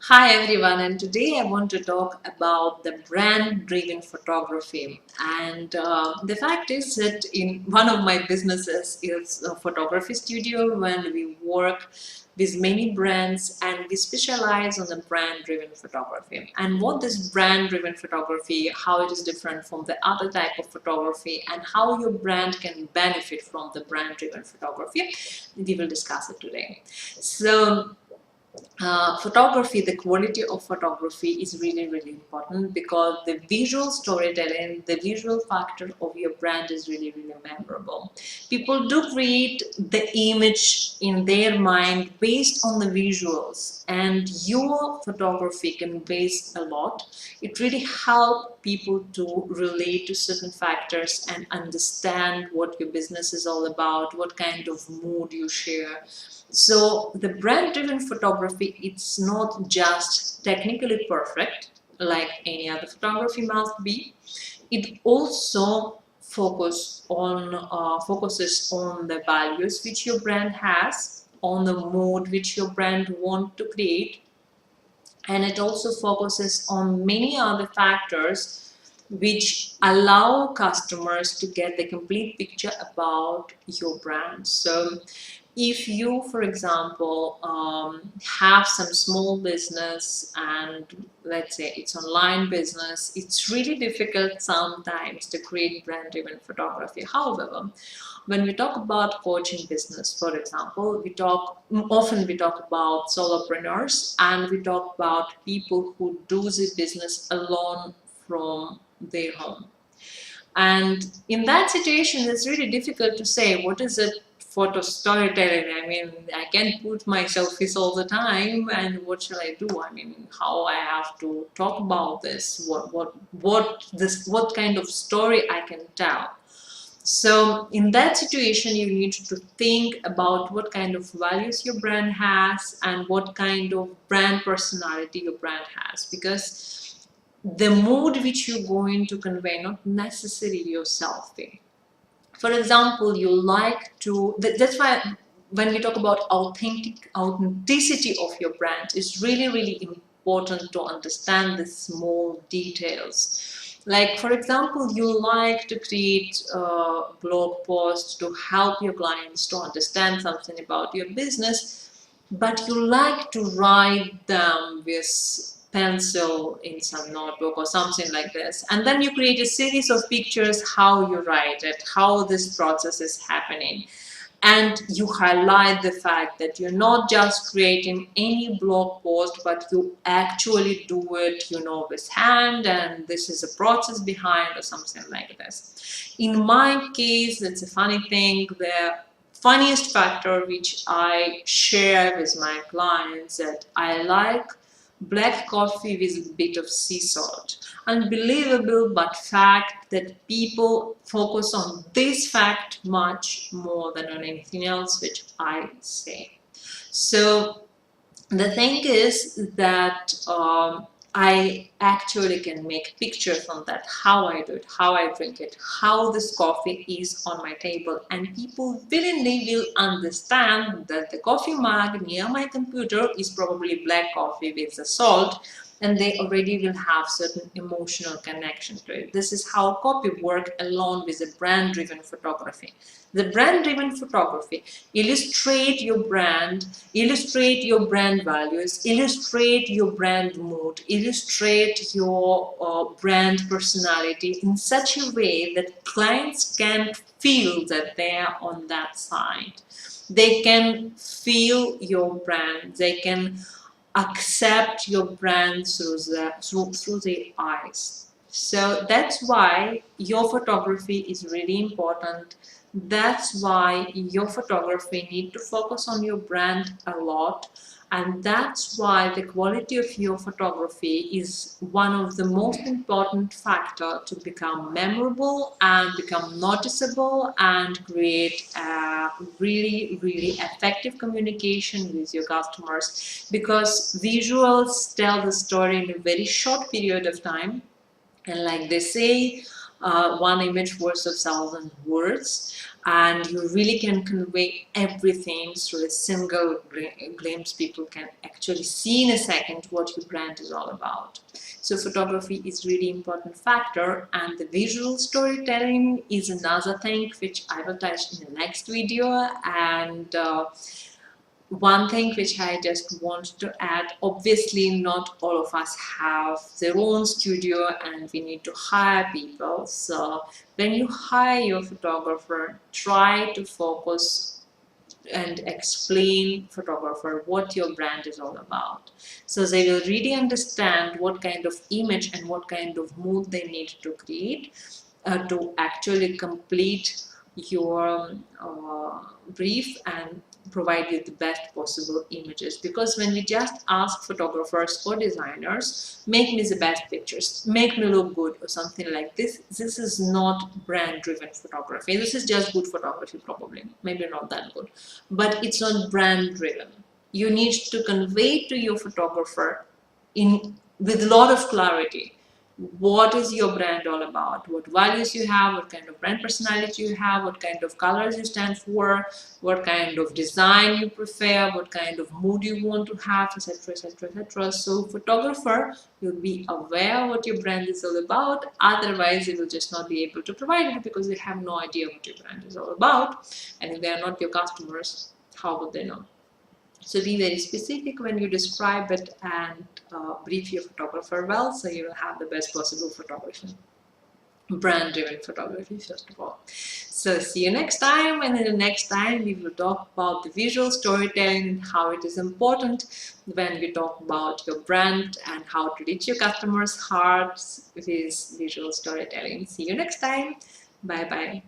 Hi everyone, and today I want to talk about the brand-driven photography. And the fact is that in one of my businesses is a photography studio when we work with many brands and we specialize on the brand-driven photography. And what this brand-driven photography, how it is different from the other type of photography, and how your brand can benefit from the brand-driven photography, we will discuss it today. So photography, the quality of photography is really important because the visual storytelling, the visual factor of your brand is really memorable. People do create the image in their mind based on the visuals, and your photography conveys a lot. It really helps people to relate to certain factors and understand what your business is all about, what kind of mood you share. So the brand-driven photography, it's not just technically perfect like any other photography must be. It also focuses on the values which your brand has, on the mood which your brand want to create, and it also focuses on many other factors which allow customers to get the complete picture about your brand. So if you, for example, have some small business and let's say it's online business, it's really difficult sometimes to create brand-driven photography. However, when we talk about coaching business, for example, often we talk about solopreneurs and we talk about people who do the business alone from their home. And in that situation, it's really difficult to say what is it photo storytelling. I mean, I can't put my selfies all the time, and what shall I do? I mean, how I have to talk about this? What kind of story I can tell? So in that situation, you need to think about what kind of values your brand has and what kind of brand personality your brand has, because the mood which you're going to convey, not necessarily your selfie. For example, you like to, that's why when we talk about authenticity of your brand, it's really important to understand the small details. Like, for example, you like to create a blog post to help your clients to understand something about your business, but you like to write them with pencil in some notebook or something like this, and then you create a series of pictures how you write it, how this process is happening, and you highlight the fact that you're not just creating any blog post, but you actually do it, with hand, and this is a process behind or something like this. In my case, it's a funny thing, the funniest factor which I share with my clients, that I like black coffee with a bit of sea salt. Unbelievable, but fact that people focus on this fact much more than on anything else which I say. So the thing is that I actually can make pictures on that, how I do it, how I drink it, how this coffee is on my table, and people willingly will understand that the coffee mug near my computer is probably black coffee with the salt, and they already will have certain emotional connection to it. This is how copy works along with the brand-driven photography. The brand-driven photography illustrate your brand, illustrate your brand values, illustrate your brand mood, illustrate your brand personality in such a way that clients can feel that they are on that side. They can feel your brand. They can accept your brand through their eyes. So that's why your photography is really important. That's why your photography need to focus on your brand a lot, and that's why the quality of your photography is one of the most important factor to become memorable and become noticeable and create a really effective communication with your customers, because visuals tell the story in a very short period of time. And like they say, one image worth 1,000 words, and you really can convey everything through a single glimpse. People can actually see in a second what your brand is all about. So photography is really important factor, and the visual storytelling is another thing which I will touch in the next video. And one thing which I just want to add, obviously not all of us have their own studio and we need to hire people. So when you hire your photographer, try to focus and explain photographer what your brand is all about. So they will really understand what kind of image and what kind of mood they need to create to actually complete your brief and provide you the best possible images. Because when we just ask photographers or designers, make me the best pictures, make me look good or something like this, this is not brand driven photography. This is just good photography, probably, maybe not that good, but it's not brand driven. You need to convey to your photographer with a lot of clarity what is your brand all about, what values you have, what kind of brand personality you have, what kind of colors you stand for, what kind of design you prefer, what kind of mood you want to have, etc, etc, etc. So photographer will be aware what your brand is all about, otherwise they will just not be able to provide it because they have no idea what your brand is all about. And if they are not your customers, how would they know? So be very specific when you describe it, and brief your photographer well, so you will have the best possible photography. Brand-driven photography, first of all. So see you next time, and in the next time we will talk about the visual storytelling and how it is important when we talk about your brand and how to reach your customers' hearts with visual storytelling. See you next time. Bye bye.